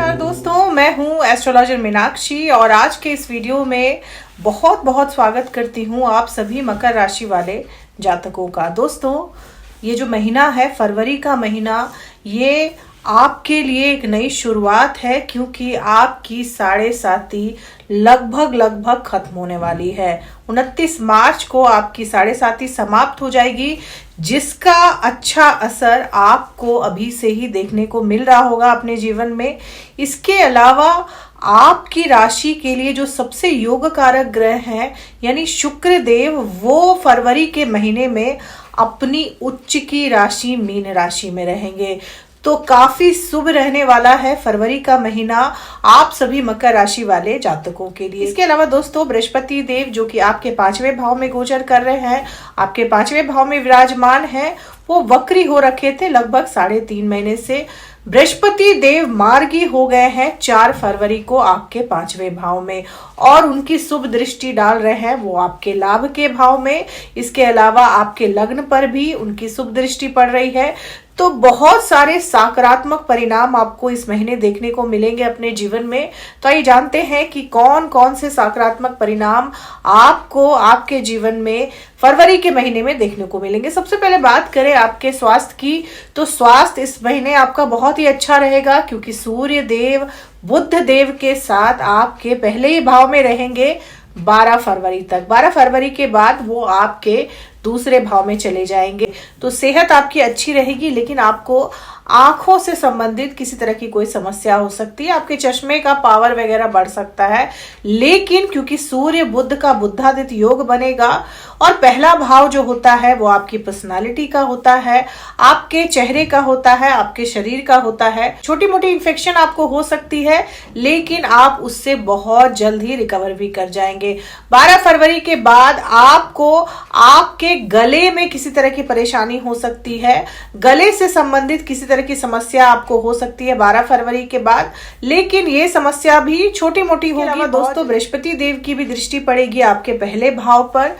नमस्कार दोस्तों, मैं हूं एस्ट्रोलॉजर मीनाक्षी और आज के इस वीडियो में बहुत बहुत स्वागत करती हूं आप सभी मकर राशि वाले जातकों का। दोस्तों, ये जो महीना है फरवरी का महीना, ये आपके लिए एक नई शुरुआत है क्योंकि आपकी साढ़े साती लगभग खत्म होने वाली है। 29 मार्च को आपकी साढ़े साती समाप्त हो जाएगी, जिसका अच्छा असर आपको अभी से ही देखने को मिल रहा होगा अपने जीवन में। इसके अलावा आपकी राशि के लिए जो सबसे योग कारक ग्रह हैं यानी शुक्र देव, वो फरवरी के महीने में अपनी उच्च की राशि मीन राशि में रहेंगे। तो काफी शुभ रहने वाला है फरवरी का महीना आप सभी मकर राशि वाले जातकों के लिए। इसके अलावा दोस्तों, बृहस्पति देव जो कि आपके 5वें भाव में गोचर कर रहे हैं, आपके 5वें भाव में विराजमान है, वो वक्री हो रखे थे लगभग 3.5 महीने से। बृहस्पति देव मार्गी हो गए हैं 4 फरवरी को आपके 5वें भाव में और उनकी शुभ दृष्टि डाल रहे हैं वो आपके लाभ के भाव में। इसके अलावा आपके लग्न पर भी उनकी शुभ दृष्टि पड़ रही है। तो बहुत सारे सकारात्मक परिणाम आपको इस महीने देखने को मिलेंगे अपने जीवन में। तो आइए जानते हैं कि कौन कौन से सकारात्मक परिणाम आपको आपके जीवन में फरवरी के महीने में देखने को मिलेंगे। सबसे पहले बात करें आपके स्वास्थ्य की, तो स्वास्थ्य इस महीने आपका बहुत ही अच्छा रहेगा क्योंकि सूर्य देव बुध देव के साथ आपके पहले ही भाव में रहेंगे 12 फरवरी तक। 12 फरवरी के बाद वो आपके दूसरे भाव में चले जाएंगे। तो सेहत आपकी अच्छी रहेगी, लेकिन आपको आंखों से संबंधित किसी तरह की कोई समस्या हो सकती है। आपके चश्मे का पावर वगैरह बढ़ सकता है, लेकिन क्योंकि सूर्य बुध का बुधादित्य योग बनेगा और पहला भाव जो होता है वो आपकी पर्सनालिटी का होता है, आपके चेहरे का होता है, आपके शरीर का होता है। छोटी मोटी इन्फेक्शन आपको हो सकती है, लेकिन आप उससे बहुत जल्द ही रिकवर भी कर जाएंगे। 12 फरवरी के बाद आपको आपके गले में किसी तरह की परेशानी हो सकती है, गले से संबंधित किसी तरह की समस्या आपको हो सकती है 12 फरवरी के बाद, लेकिन ये समस्या भी छोटी मोटी होगी। दोस्तों, बृहस्पति देव की भी दृष्टि पड़ेगी आपके पहले भाव पर।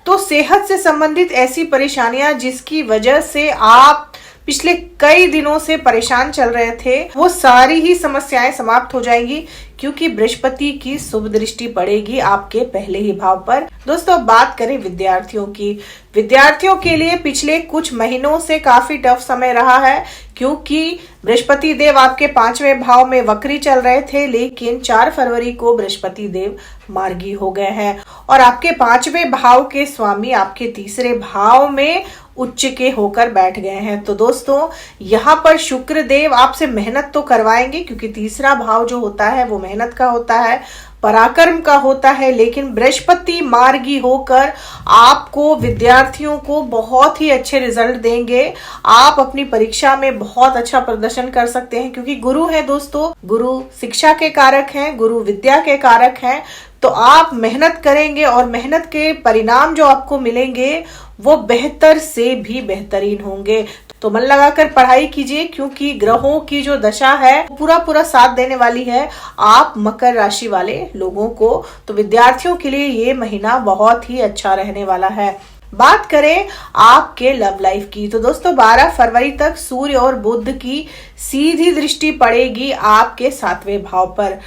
तो सेहत से संबंधित ऐसी परेशानियां जिसकी वजह से आप पिछले कई दिनों से परेशान चल रहे थे, वो सारी ही समस्याएं समाप्त हो जाएंगी क्योंकि बृहस्पति की शुभ दृष्टि पड़ेगी आपके पहले ही भाव पर। दोस्तों, अब बात करें विद्यार्थियों की। विद्यार्थियों के लिए पिछले कुछ महीनों से काफी टफ समय रहा है क्योंकि बृहस्पति देव आपके 5वें भाव में वक्री चल रहे थे, लेकिन 4 फरवरी को बृहस्पति देव मार्गी हो गए हैं और आपके 5वें भाव के स्वामी आपके तीसरे भाव में उच्च के होकर बैठ गए हैं। तो दोस्तों, यहाँ पर शुक्र देव आपसे मेहनत तो करवाएंगे क्योंकि तीसरा भाव जो होता है वो मेहनत का होता है, पराक्रम का होता है, लेकिन बृहस्पति मार्गी होकर आपको विद्यार्थियों को बहुत ही अच्छे रिजल्ट देंगे। आप अपनी परीक्षा में बहुत अच्छा प्रदर्शन कर सकते हैं क्योंकि गुरु है दोस्तों, गुरु शिक्षा के कारक हैं, गुरु विद्या के कारक हैं। तो आप मेहनत करेंगे और मेहनत के परिणाम जो आपको मिलेंगे वो बेहतर से भी बेहतरीन होंगे। तो मन लगाकर पढ़ाई कीजिए क्योंकि ग्रहों की जो दशा है पूरा साथ देने वाली है आप मकर राशि वाले लोगों को। तो विद्यार्थियों के लिए ये महीना बहुत ही अच्छा रहने वाला है। बात करें आपके लव लाइफ की, तो दोस्तों 12 फरवरी तक सूर्य और बुध की सीधी दृष्टि पड़ेगी आपके 7वें भाव पर।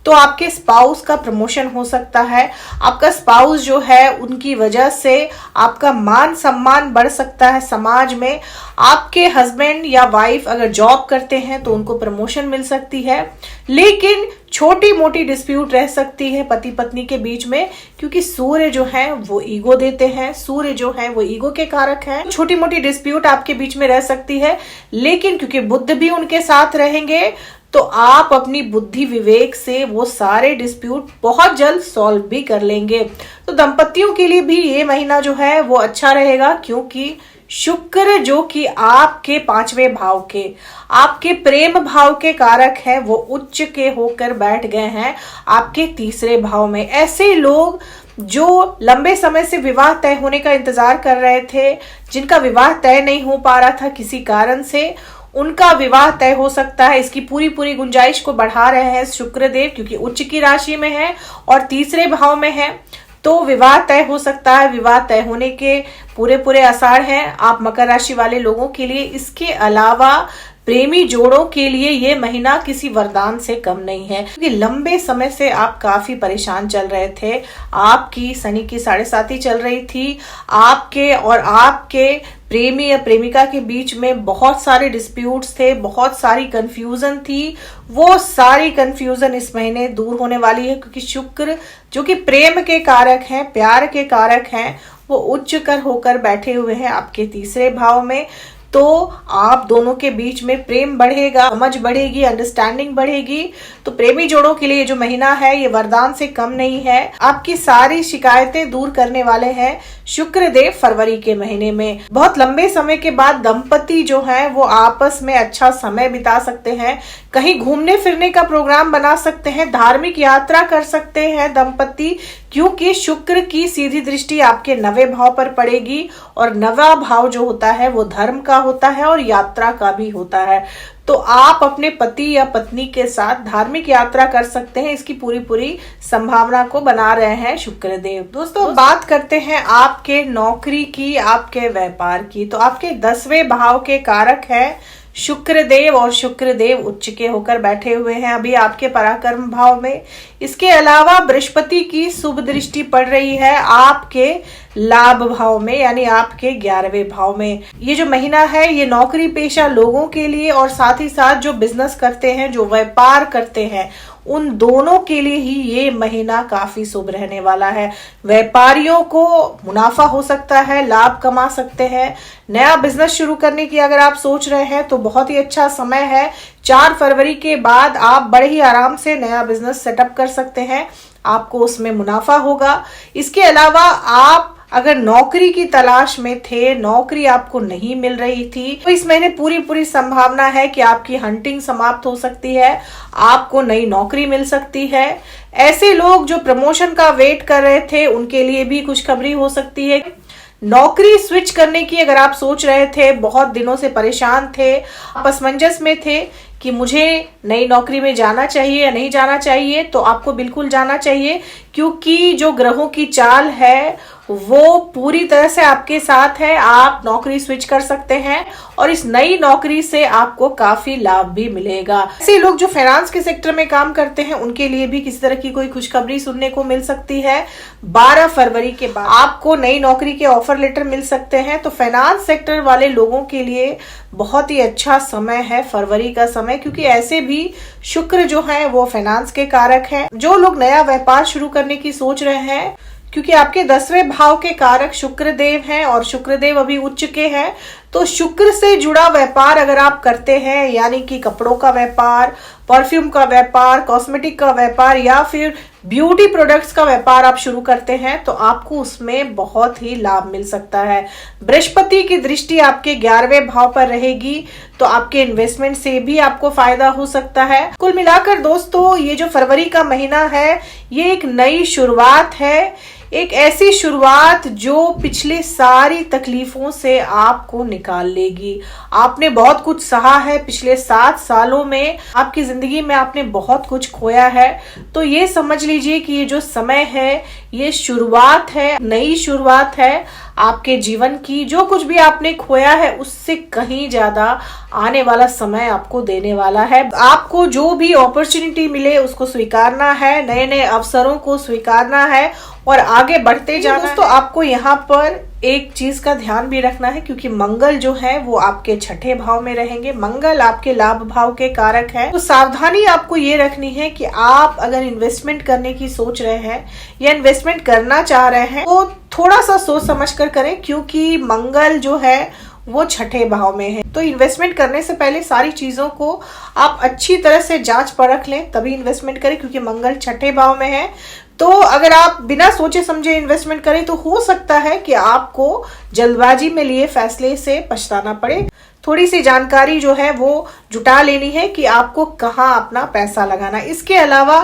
तो आपके स्पाउस का प्रमोशन हो सकता है। आपका स्पाउस जो है उनकी वजह से आपका मान सम्मान बढ़ सकता है समाज में। आपके हस्बैंड या वाइफ अगर जॉब करते हैं तो उनको प्रमोशन मिल सकती है, लेकिन छोटी मोटी डिस्प्यूट रह सकती है पति पत्नी के बीच में क्योंकि सूर्य जो है वो ईगो देते हैं, सूर्य जो है वो ईगो के कारक हैं। छोटी मोटी डिस्प्यूट आपके बीच में रह सकती है, लेकिन क्योंकि बुध भी उनके साथ रहेंगे तो आप अपनी बुद्धि विवेक से वो सारे डिस्प्यूट बहुत जल्द सॉल्व भी कर लेंगे। तो दंपतियों के लिए भी ये महीना जो है वो अच्छा रहेगा क्योंकि शुक्र जो कि आपके 5वें भाव के, आपके प्रेम भाव के कारक हैं, वो उच्च के होकर बैठ गए हैं आपके तीसरे भाव में। ऐसे लोग जो लंबे समय से विवाह तय होने का इंतजार कर रहे थे, जिनका विवाह तय नहीं हो पा रहा था किसी कारण से, उनका विवाह तय हो सकता है। इसकी पूरी गुंजाइश को बढ़ा रहे हैं शुक्रदेव क्योंकि उच्च की राशि में है और तीसरे भाव में है। तो विवाह तय हो सकता है, विवाह तय होने के पूरे आसार हैं आप मकर राशि वाले लोगों के लिए। इसके अलावा प्रेमी जोड़ों के लिए ये महीना किसी वरदान से कम नहीं है, क्योंकि लंबे समय से आप काफी परेशान चल रहे थे। आपकी शनि की 7.5 चल रही थी। आपके और आपके प्रेमी या प्रेमिका के बीच में बहुत सारे डिस्प्यूट्स थे, बहुत सारी कंफ्यूजन थी। वो सारी कंफ्यूजन इस महीने दूर होने वाली है, क्योंकि शुक्र जो कि प्रेम के कारक हैं, प्यार के कारक हैं, वो उच्च कर होकर बैठे हुए हैं आपके 3रे भाव में। तो आप दोनों के बीच में प्रेम बढ़ेगा, समझ बढ़ेगी, अंडरस्टैंडिंग बढ़ेगी। तो प्रेमी जोड़ों के लिए ये जो महीना है ये वरदान से कम नहीं है। आपकी सारी शिकायतें दूर करने वाले हैं शुक्रदेव फरवरी के महीने में। बहुत लंबे समय के बाद दंपति जो है वो आपस में अच्छा समय बिता सकते हैं, कहीं घूमने फिरने का प्रोग्राम बना सकते हैं, धार्मिक यात्रा कर सकते हैं दंपति, क्योंकि शुक्र की सीधी दृष्टि आपके 9वें भाव पर पड़ेगी। और 9वां भाव जो होता है वो धर्म का होता है और यात्रा का भी होता है। तो आप अपने पति या पत्नी के साथ धार्मिक यात्रा कर सकते हैं, इसकी पूरी संभावना को बना रहे हैं शुक्रदेव। दोस्तों बात करते हैं आपके नौकरी की, आपके व्यापार की। तो आपके 10वें भाव के कारक है शुक्रदेव, और शुक्रदेव उच्च के होकर बैठे हुए हैं अभी आपके पराक्रम भाव में। इसके अलावा बृहस्पति की शुभ दृष्टि पड़ रही है आपके लाभ भाव में, यानी आपके 11वें भाव में। ये जो महीना है ये नौकरी पेशा लोगों के लिए और साथ ही साथ जो बिजनेस करते हैं, जो व्यापार करते हैं, उन दोनों के लिए ही ये महीना काफी शुभ रहने वाला है। व्यापारियों को मुनाफा हो सकता है, लाभ कमा सकते हैं। नया बिजनेस शुरू करने की अगर आप सोच रहे हैं तो बहुत ही अच्छा समय है। 4 फरवरी के बाद आप बड़े ही आराम से नया बिजनेस सेटअप कर सकते हैं, आपको उसमें मुनाफा होगा। इसके अलावा आप अगर नौकरी की तलाश में थे, नौकरी आपको नहीं मिल रही थी, तो इस महीने पूरी संभावना है कि आपकी हंटिंग समाप्त हो सकती है, आपको नई नौकरी मिल सकती है। ऐसे लोग जो प्रमोशन का वेट कर रहे थे उनके लिए भी खुशखबरी हो सकती है। नौकरी स्विच करने की अगर आप सोच रहे थे, बहुत दिनों से परेशान थे, आप असमंजस में थे कि मुझे नई नौकरी में जाना चाहिए या नहीं जाना चाहिए, तो आपको बिल्कुल जाना चाहिए, क्योंकि जो ग्रहों की चाल है वो पूरी तरह से आपके साथ है। आप नौकरी स्विच कर सकते हैं और इस नई नौकरी से आपको काफी लाभ भी मिलेगा। ऐसे लोग जो फाइनेंस के सेक्टर में काम करते हैं उनके लिए भी किसी तरह की कोई खुशखबरी सुनने को मिल सकती है। 12 फरवरी के बाद आपको नई नौकरी के ऑफर लेटर मिल सकते हैं। तो फाइनेंस सेक्टर वाले लोगों के लिए बहुत ही अच्छा समय है फरवरी का समय, क्योंकि ऐसे भी शुक्र जो है वो फाइनेंस के कारक है। जो लोग नया व्यापार शुरू करने की सोच रहे हैं, क्योंकि आपके 10वें भाव के कारक शुक्रदेव हैं और शुक्रदेव अभी उच्च के हैं, तो शुक्र से जुड़ा व्यापार अगर आप करते हैं, यानी कि कपड़ों का व्यापार, परफ्यूम का व्यापार, कॉस्मेटिक का व्यापार या फिर ब्यूटी प्रोडक्ट्स का व्यापार आप शुरू करते हैं, तो आपको उसमें बहुत ही लाभ मिल सकता है। बृहस्पति की दृष्टि आपके 11वें भाव पर रहेगी, तो आपके इन्वेस्टमेंट से भी आपको फायदा हो सकता है। कुल मिलाकर दोस्तों ये जो फरवरी का महीना है ये एक नई शुरुआत है, एक ऐसी शुरुआत जो पिछले सारी तकलीफों से आपको निकाल लेगी। आपने बहुत कुछ सहा है पिछले 7 सालों में, आपकी जिंदगी में आपने बहुत कुछ खोया है, तो ये समझ लीजिए कि ये जो समय है ये शुरुआत है, नई शुरुआत है आपके जीवन की। जो कुछ भी आपने खोया है उससे कहीं ज्यादा आने वाला समय आपको देने वाला है। आपको जो भी अपॉर्चुनिटी मिले उसको स्वीकारना है, नए नए अवसरों को स्वीकारना है और आगे बढ़ते जाना है। तो आपको यहाँ पर एक चीज का ध्यान भी रखना है, क्योंकि मंगल जो है वो आपके 6ठे भाव में रहेंगे। मंगल आपके लाभ भाव के कारक है, तो सावधानी आपको ये रखनी है कि आप अगर इन्वेस्टमेंट करने की सोच रहे हैं या इन्वेस्टमेंट करना चाह रहे हैं तो थोड़ा सा सोच समझ कर करें, क्योंकि मंगल जो है वो 6ठे भाव में है। तो इन्वेस्टमेंट करने से पहले सारी चीजों को आप अच्छी तरह से जांच परख लें, तभी इन्वेस्टमेंट करें, क्योंकि मंगल 6ठे भाव में है। तो अगर आप बिना सोचे समझे इन्वेस्टमेंट करें तो हो सकता है कि आपको जल्दबाजी में लिए फैसले से पछताना पड़े। थोड़ी सी जानकारी जो है वो जुटा लेनी है कि आपको कहाँ अपना पैसा लगाना है। इसके अलावा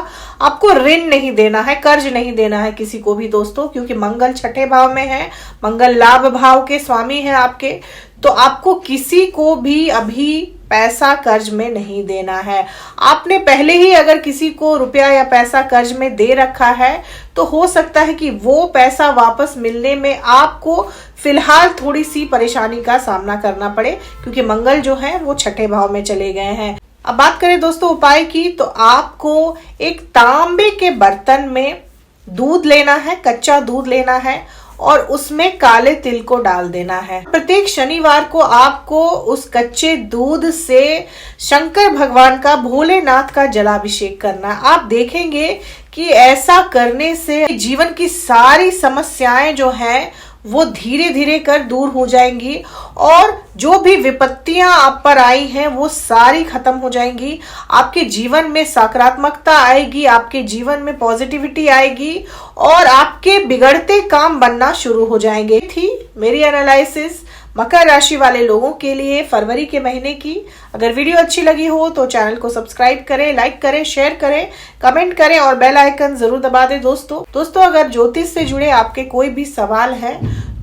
आपको ऋण नहीं देना है, कर्ज नहीं देना है किसी को भी दोस्तों, क्योंकि मंगल 6ठे भाव में है, मंगल लाभ भाव के स्वामी है आपके। तो आपको किसी को भी अभी पैसा कर्ज में नहीं देना है। आपने पहले ही अगर किसी को रुपया या पैसा कर्ज में दे रखा है तो हो सकता है कि वो पैसा वापस मिलने में आपको फिलहाल थोड़ी सी परेशानी का सामना करना पड़े, क्योंकि मंगल जो है वो छठे भाव में चले गए हैं। अब बात करें दोस्तों उपाय की, तो आपको एक तांबे के बर्तन में दूध लेना है, कच्चा दूध लेना है और उसमें काले तिल को डाल देना है। प्रत्येक शनिवार को आपको उस कच्चे दूध से शंकर भगवान का, भोलेनाथ का जलाभिषेक करना है। आप देखेंगे कि ऐसा करने से जीवन की सारी समस्याएं जो हैं वो धीरे धीरे कर दूर हो जाएंगी और जो भी विपत्तियां आप पर आई हैं वो सारी खत्म हो जाएंगी। आपके जीवन में सकारात्मकता आएगी, आपके जीवन में पॉजिटिविटी आएगी और आपके बिगड़ते काम बनना शुरू हो जाएंगे। थी मेरी एनालिसिस मकर राशि वाले लोगों के लिए फरवरी के महीने की। अगर वीडियो अच्छी लगी हो तो चैनल को सब्सक्राइब करें, लाइक करें, शेयर करें, कमेंट करें और बेल आइकन जरूर दबा दें। दोस्तों अगर ज्योतिष से जुड़े आपके कोई भी सवाल है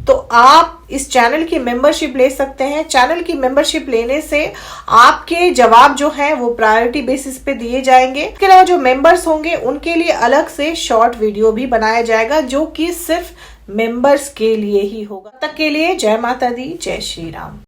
तो आप इस चैनल की मेंबरशिप ले सकते हैं। चैनल की मेंबरशिप लेने से आपके जवाब जो हैं वो प्रायोरिटी बेसिस पे दिए जाएंगे। इसके अलावा जो मेंबर्स होंगे उनके लिए अलग से शॉर्ट वीडियो भी बनाया जाएगा जो कि सिर्फ मेंबर्स के लिए ही होगा। तब तक के लिए जय माता दी, जय श्री राम।